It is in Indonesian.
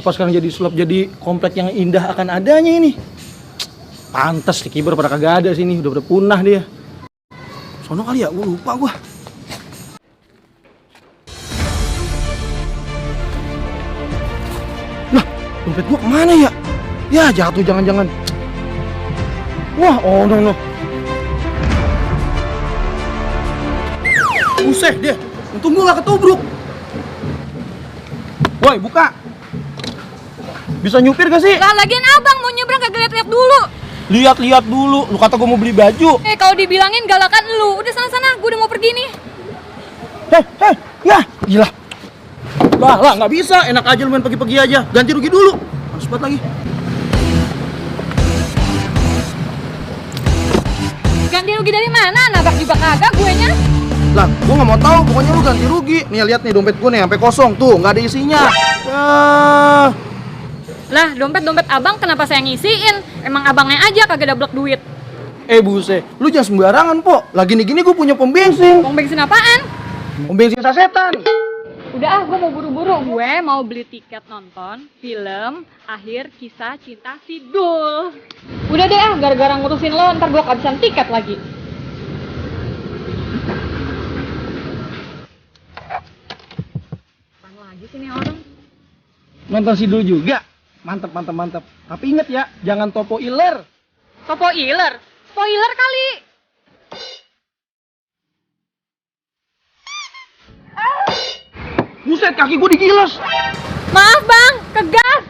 Apa sekarang jadi sulap, jadi komplek yang indah akan adanya ini. Pantes di kiber pada kagak ada sini, udah punah dia. Sono kali ya, gua lupa gua. Lah, dompet gua kemana ya? Ya jatuh jangan-jangan. Wah, oh no. Buset deh, untung gua gak ketubruk. Woi, buka. Bisa nyupir gak sih? Lah lagian abang mau nyebrang kagak lihat-lihat dulu. Lihat-lihat dulu, lu kata gua mau beli baju. Kalau dibilangin galakan lu. Udah sana-sana, gua udah mau pergi nih. Heh, ya, gila. Lah, nggak bisa, enak aja lu main pergi-pergi aja. Ganti rugi dulu. Harus buat lagi. Ganti rugi dari mana? Nabrak juga kagak guenya. Lah, gua nggak mau tahu, pokoknya lu ganti rugi. Nih lihat nih dompet gua nih sampai kosong tuh, nggak ada isinya. Lah, dompet abang kenapa saya ngisiin? Emang abangnya aja kagak dablek duit. Buset, lu jangan sembarangan, Po. Lagi nih gini gua punya pom bensin. Pom bensin apaan? Pom bensin sasetan. Udah gue mau buru-buru. Gue mau beli tiket nonton film Akhir Kisah Cinta Sidul. Udah deh gara-gara ngurusin lo ntar gue kehabisan tiket lagi. Apaan lagi sih nih orang? Nonton Sidul juga. Mantap. Tapi inget ya, jangan topo iler. Topo iler? Spoiler kali. Buset, kaki gua digilas. Maaf bang, kegas.